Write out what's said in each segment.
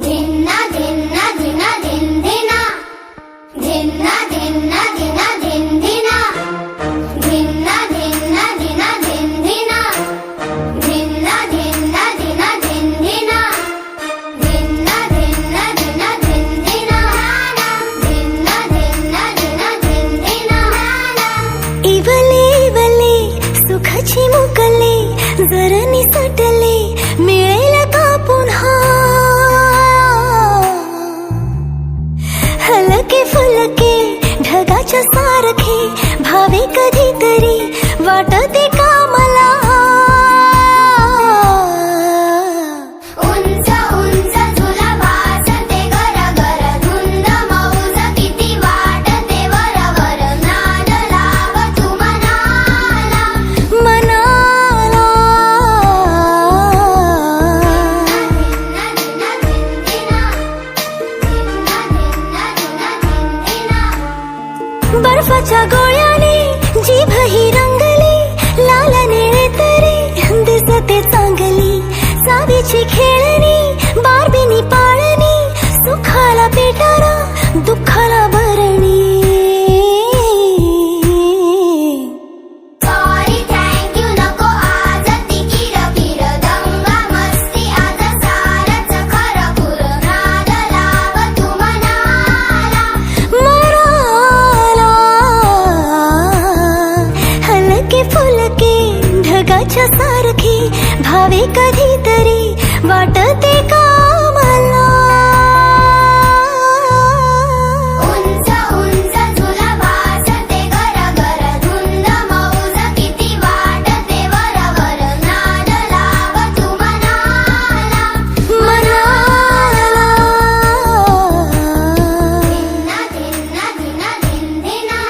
धिन्ना धिन्ना धिना धिन धिना धिन्ना धिन्ना धिना धिन धिना धिन्ना धिन्ना धिना धिन धिना धिन्ना धिन्ना धिना धिन धिना धिन्ना धिन्ना धिना धिन धिना धिन्ना धिन्ना धिना धिन धिना इवले इवले सुखाची मुकले जर निसटले मिळेल का पुन्हा हलके फुलके ढगाच्या सारखे भावे कधीतरी वाटते का मला उंच उंच झुला भासते गरगर धुंद मौज किती वाटते वरवर नाद लाग तू मनाला मनाला धिन्ना धिन्ना धिन धिना बर्फाच्या गोळ्याने जीभ ही रंगली लाल निळे तरी दिसते चांगली सावीची खेळणी बारबीनी पाळणी सुखाला पेटारा दुःखाला भरणी सॉरी थँक्यू नको आज ती किरकिर दंगा मस्ती आज सारच खरं खुर नाद लाग तू मनाला मराला हलके फुलके ढगाच्या सारखे भावे कधीतरी वाटते का मला उंच उंच झुला भासते गरगर धुंद मौज किती वाटते वरवर नाद लाग तू मनाला मनाला धिन्ना धिन्ना धिना धिन धिना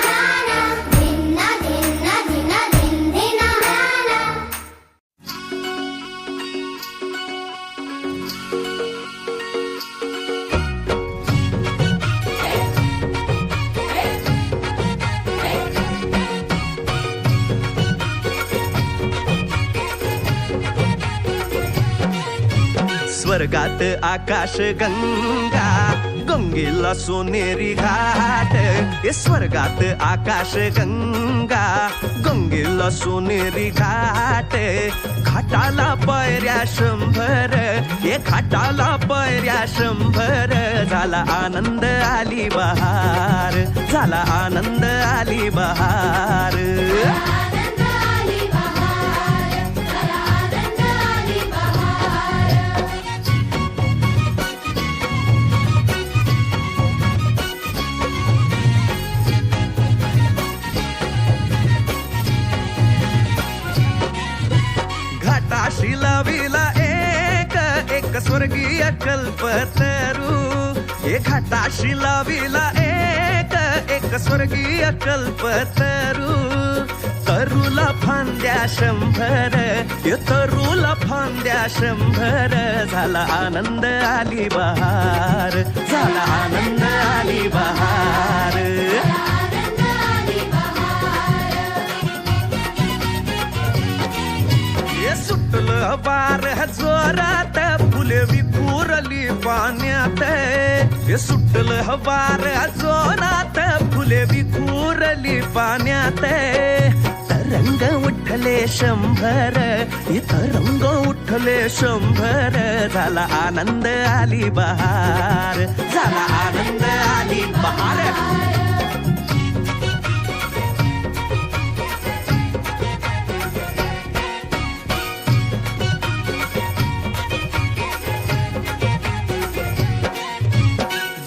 धिन्ना धिन्ना धिना धिन धिना स्वर्गात आकाश गंगा गंगेला सोनेरी घाट हे स्वर्गात आकाश गंगा गंगेला सोनेरी घाट घाटाला पायऱ्या 100 हे घाटाला पायऱ्या 100 झाला आनंद आली बहार झाला आनंद आली बहार आनंद आली बहार खरा आनंद आली बहार घाटाशी लाविला एक स्वर्गीय कल्पतरू हे घाटाशी लाविला एक स्वर्गीय कल्पतरू तरुला फांद्या 100 हे तरुला फांद्या 100 झाला आनंद आली बहार झाला आनंद आली बहार आनंद आली बहार हे सुटलं वार जोरात फुले विखुरली पाण्यात हे सुटलं वार जोरात फुले विखुरली पाण्यात तरंग उठले 100 हे तरंग उठले 100 झाला आनंद आली बहार झाला आनंद आली बहार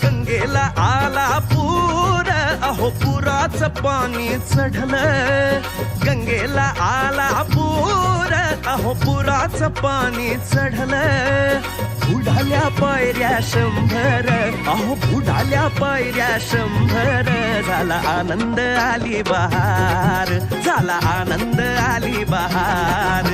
गंगेला आला पूर अहो पुराचं पाणी चढलं गंगेला आला पूर अहो पुराचं पाणी चढलं बुडाल्या पायऱ्या 100 अहो बुडाल्या पायऱ्या 100 झाला आनंद आली बहार झाला आनंद आली बहार